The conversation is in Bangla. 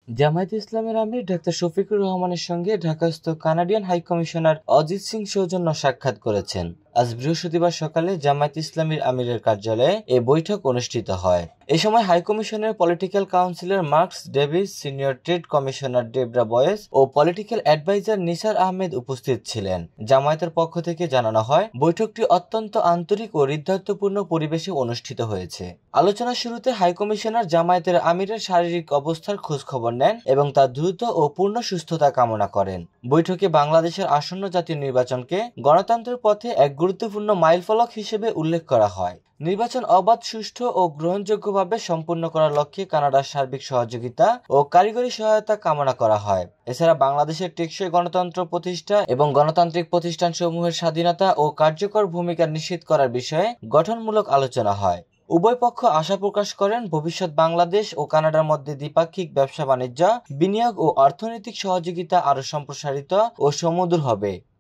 জামায়াতে ইসলামের আমির ডাক্তার শফিকুর রহমানের সঙ্গে ঢাকাস্থ কানাডিয়ান হাইকমিশনার অজিত সিং সৌজন্য সাক্ষাৎ করেছেন। আজ বৃহস্পতিবার সকালে জামায়াতে ইসলামীর আমিরের কার্যালয়ে এ বৈঠক অনুষ্ঠিত হয়। এ সময় হাইকমিশনের political counsellor Marks Davis, senior trade commissioner Debra Boyce ও পলিটিক্যাল অ্যাডভাইজার নিসার আহমেদ উপস্থিত ছিলেন। জামায়াতের পক্ষ থেকে জানানো হয়, বৈঠকটি অত্যন্ত আন্তরিক ও হৃদ্যতাপূর্ণ পরিবেশে অনুষ্ঠিত হয়েছে। আলোচনার শুরুতে হাইকমিশনার জামায়াতের আমিরের শারীরিক অবস্থার খোঁজ খবর নেন এবং তার দ্রুত ও পূর্ণ সুস্থতা কামনা করেন। বৈঠকে বাংলাদেশের আসন্ন জাতীয় নির্বাচনকে গণতন্ত্রের পথে এক গুরুত্বপূর্ণ মাইলফলক হিসেবে উল্লেখ করা হয়। নির্বাচন অবাধ, সুষ্ঠু ও গ্রহণযোগ্যভাবে সম্পন্ন করার লক্ষ্যে কানাডার সার্বিক সহযোগিতা ও কারিগরি সহায়তা কামনা করা হয়। এছাড়া বাংলাদেশের টেকসই গণতন্ত্র প্রতিষ্ঠা এবং গণতান্ত্রিক প্রতিষ্ঠানসমূহের স্বাধীনতা ও কার্যকর ভূমিকা নিশ্চিত করার বিষয়ে গঠনমূলক আলোচনা হয়। উভয় পক্ষ আশা প্রকাশ করেন, ভবিষ্যৎ বাংলাদেশ ও কানাডার মধ্যে দ্বিপাক্ষিক ব্যবসা বাণিজ্য, বিনিয়োগ ও অর্থনৈতিক সহযোগিতা আরও সম্প্রসারিত ও সুমধুর হবে।